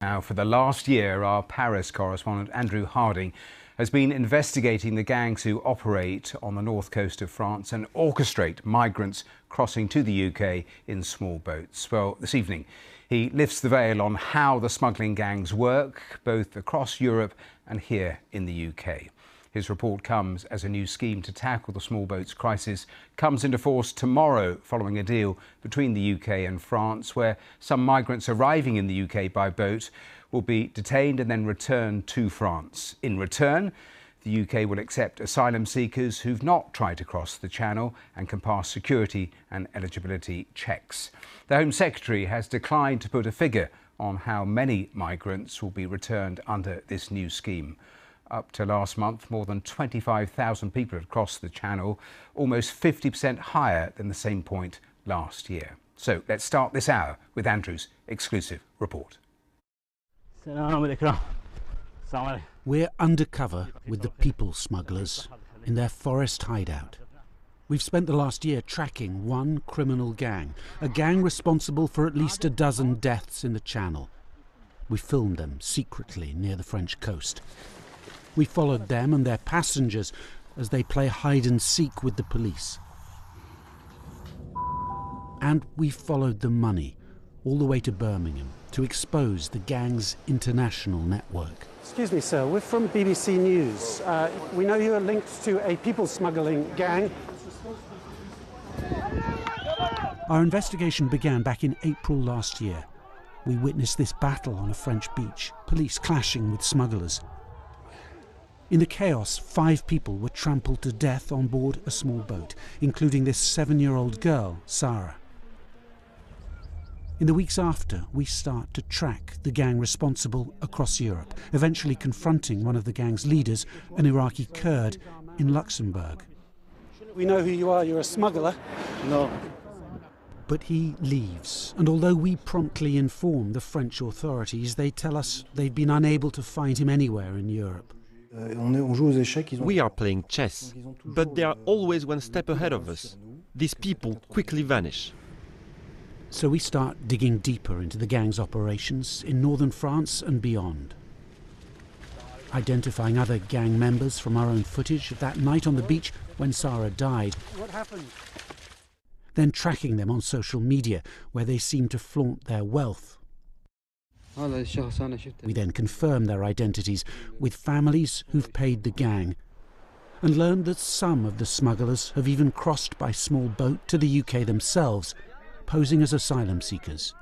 Now, for the last year, our Paris correspondent Andrew Harding has been investigating the gangs who operate on the north coast of France and orchestrate migrants crossing to the UK in small boats. Well, this evening, he lifts the veil on how the smuggling gangs work, both across Europe and here in the UK. His report comes as a new scheme to tackle the small boats crisis comes into force tomorrow following a deal between the UK and France where some migrants arriving in the UK by boat will be detained and then returned to France. In return, the UK will accept asylum seekers who've not tried to cross the Channel and can pass security and eligibility checks. The Home Secretary has declined to put a figure on how many migrants will be returned under this new scheme. Up to last month, more than 25,000 people had crossed the Channel, almost 50% higher than the same point last year. So let's start this hour with Andrew's exclusive report. We're undercover with the people smugglers in their forest hideout. We've spent the last year tracking one criminal gang, a gang responsible for at least a dozen deaths in the Channel. We filmed them secretly near the French coast. We followed them and their passengers as they play hide and seek with the police. And we followed the money all the way to Birmingham to expose the gang's international network. Excuse me, sir, we're from BBC News. We know you are linked to a people smuggling gang. Our investigation began back in April last year. We witnessed this battle on a French beach, police clashing with smugglers. In the chaos, 5 people were trampled to death on board a small boat, including this 7-year-old girl, Sarah. In the weeks after, we start to track the gang responsible across Europe, eventually confronting one of the gang's leaders, an Iraqi Kurd, in Luxembourg. We know who you are, you're a smuggler. No. But he leaves, and although we promptly inform the French authorities, they tell us they've been unable to find him anywhere in Europe. We are playing chess, but they are always one step ahead of us. These people quickly vanish. So we start digging deeper into the gang's operations in northern France and beyond. Identifying other gang members from our own footage of that night on the beach when Sarah died. What happened? Then tracking them on social media where they seem to flaunt their wealth. We then confirm their identities with families who've paid the gang and learn that some of the smugglers have even crossed by small boat to the UK themselves, posing as asylum seekers.